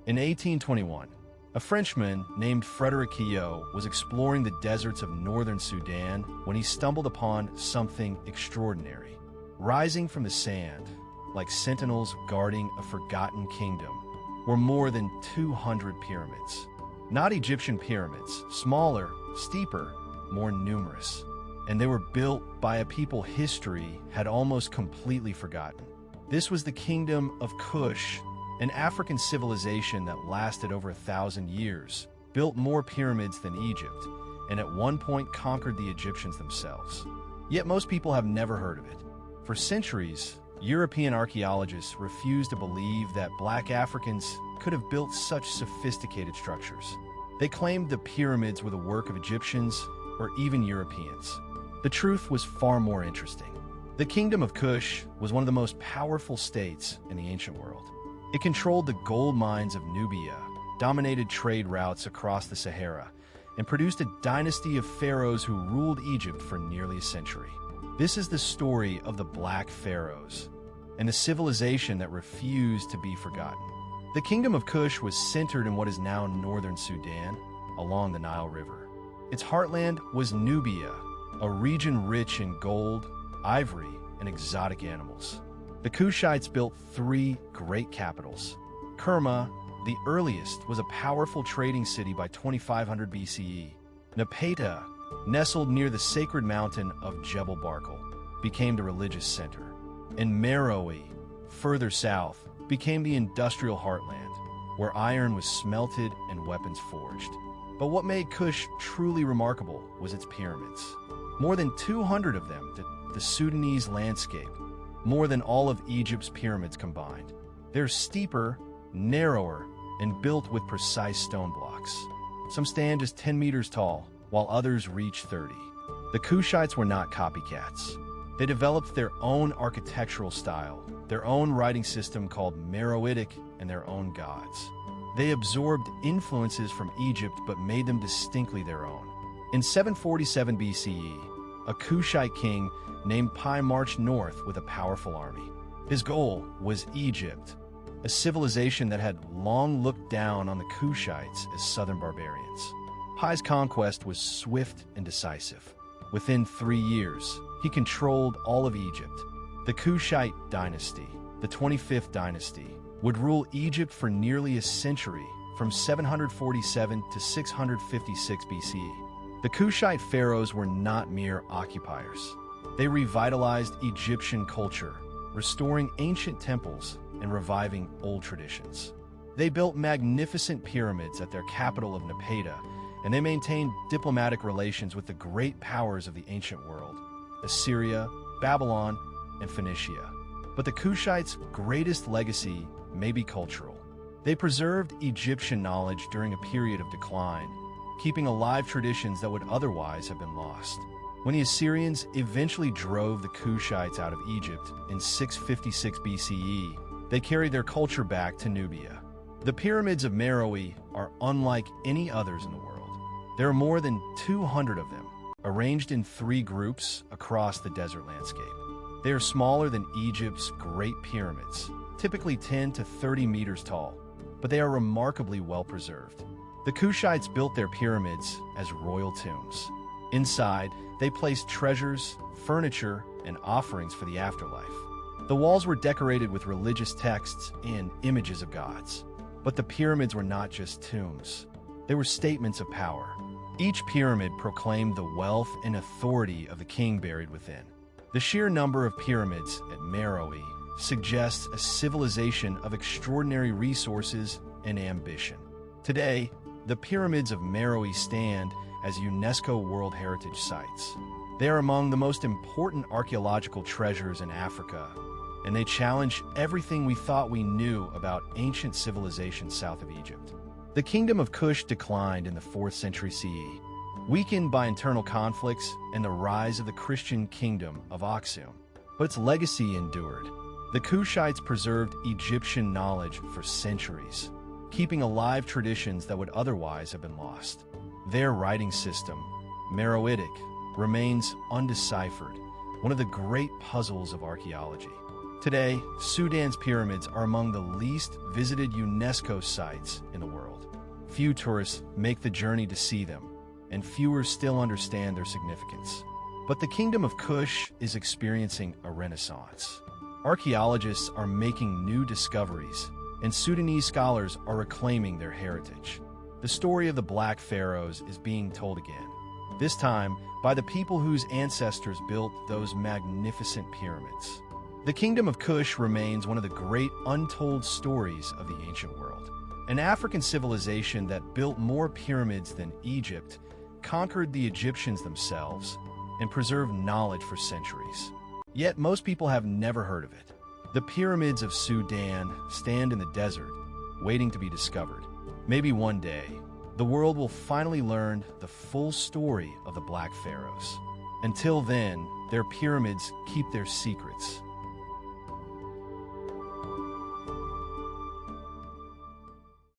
In 1821, a Frenchman named Frédéric Caillaud was exploring the deserts of northern Sudan when he stumbled upon something extraordinary. Rising from the sand, like sentinels guarding a forgotten kingdom, were more than 200 pyramids. Not Egyptian pyramids, smaller, steeper, more numerous. And they were built by a people history had almost completely forgotten. This was the Kingdom of Kush, an African civilization that lasted over 1,000 years, built more pyramids than Egypt, and at one point conquered the Egyptians themselves. Yet most people have never heard of it. For centuries, European archaeologists refused to believe that Black Africans could have built such sophisticated structures. They claimed the pyramids were the work of Egyptians or even Europeans. The truth was far more interesting. The Kingdom of Kush was one of the most powerful states in the ancient world. It controlled the gold mines of Nubia, dominated trade routes across the Sahara, and produced a dynasty of pharaohs who ruled Egypt for nearly a century. This is the story of the Black Pharaohs, and a civilization that refused to be forgotten. The Kingdom of Kush was centered in what is now northern Sudan, along the Nile River. Its heartland was Nubia, a region rich in gold, ivory, and exotic animals. The Kushites built 3 great capitals. Kerma, the earliest, was a powerful trading city by 2500 BCE. Napata, nestled near the sacred mountain of Jebel Barkal, became the religious center. And Meroe, further south, became the industrial heartland, where iron was smelted and weapons forged. But what made Kush truly remarkable was its pyramids. More than 200 of them, the Sudanese landscape, more than all of Egypt's pyramids combined. They're steeper, narrower, and built with precise stone blocks. Some stand just 10 meters tall, while others reach 30. The Kushites were not copycats. They developed their own architectural style, their own writing system called Meroitic, and their own gods. They absorbed influences from Egypt but made them distinctly their own. In 747 BCE, a Kushite king named Pi marched north with a powerful army. His goal was Egypt, a civilization that had long looked down on the Kushites as southern barbarians. Pi's conquest was swift and decisive. Within 3 years, he controlled all of Egypt. The Kushite dynasty, the 25th dynasty, would rule Egypt for nearly a century, from 747 to 656 BCE. The Kushite pharaohs were not mere occupiers. They revitalized Egyptian culture, restoring ancient temples and reviving old traditions. They built magnificent pyramids at their capital of Napata, and they maintained diplomatic relations with the great powers of the ancient world, Assyria, Babylon, and Phoenicia. But the Kushites' greatest legacy may be cultural. They preserved Egyptian knowledge during a period of decline, keeping alive traditions that would otherwise have been lost. When the Assyrians eventually drove the Kushites out of Egypt in 656 BCE, they carried their culture back to Nubia. The pyramids of Meroe are unlike any others in the world. There are more than 200 of them, arranged in 3 groups across the desert landscape. They are smaller than Egypt's Great Pyramids, typically 10 to 30 meters tall, but they are remarkably well preserved. The Kushites built their pyramids as royal tombs. Inside, they placed treasures, furniture, and offerings for the afterlife. The walls were decorated with religious texts and images of gods. But the pyramids were not just tombs. They were statements of power. Each pyramid proclaimed the wealth and authority of the king buried within. The sheer number of pyramids at Meroe suggests a civilization of extraordinary resources and ambition. Today, the pyramids of Meroe stand as UNESCO World Heritage Sites. They are among the most important archaeological treasures in Africa, and they challenge everything we thought we knew about ancient civilizations south of Egypt. The Kingdom of Kush declined in the 4th century CE, weakened by internal conflicts and the rise of the Christian kingdom of Aksum. But its legacy endured. The Kushites preserved Egyptian knowledge for centuries, keeping alive traditions that would otherwise have been lost. Their writing system, Meroitic, remains undeciphered, one of the great puzzles of archaeology. Today, Sudan's pyramids are among the least visited UNESCO sites in the world. Few tourists make the journey to see them, and fewer still understand their significance. But the Kingdom of Kush is experiencing a renaissance. Archaeologists are making new discoveries, and Sudanese scholars are reclaiming their heritage. The story of the Black Pharaohs is being told again, this time by the people whose ancestors built those magnificent pyramids. The Kingdom of Kush remains one of the great untold stories of the ancient world. An African civilization that built more pyramids than Egypt, conquered the Egyptians themselves, and preserved knowledge for centuries. Yet most people have never heard of it. The pyramids of Sudan stand in the desert, waiting to be discovered. Maybe one day, the world will finally learn the full story of the Black Pharaohs. Until then, their pyramids keep their secrets,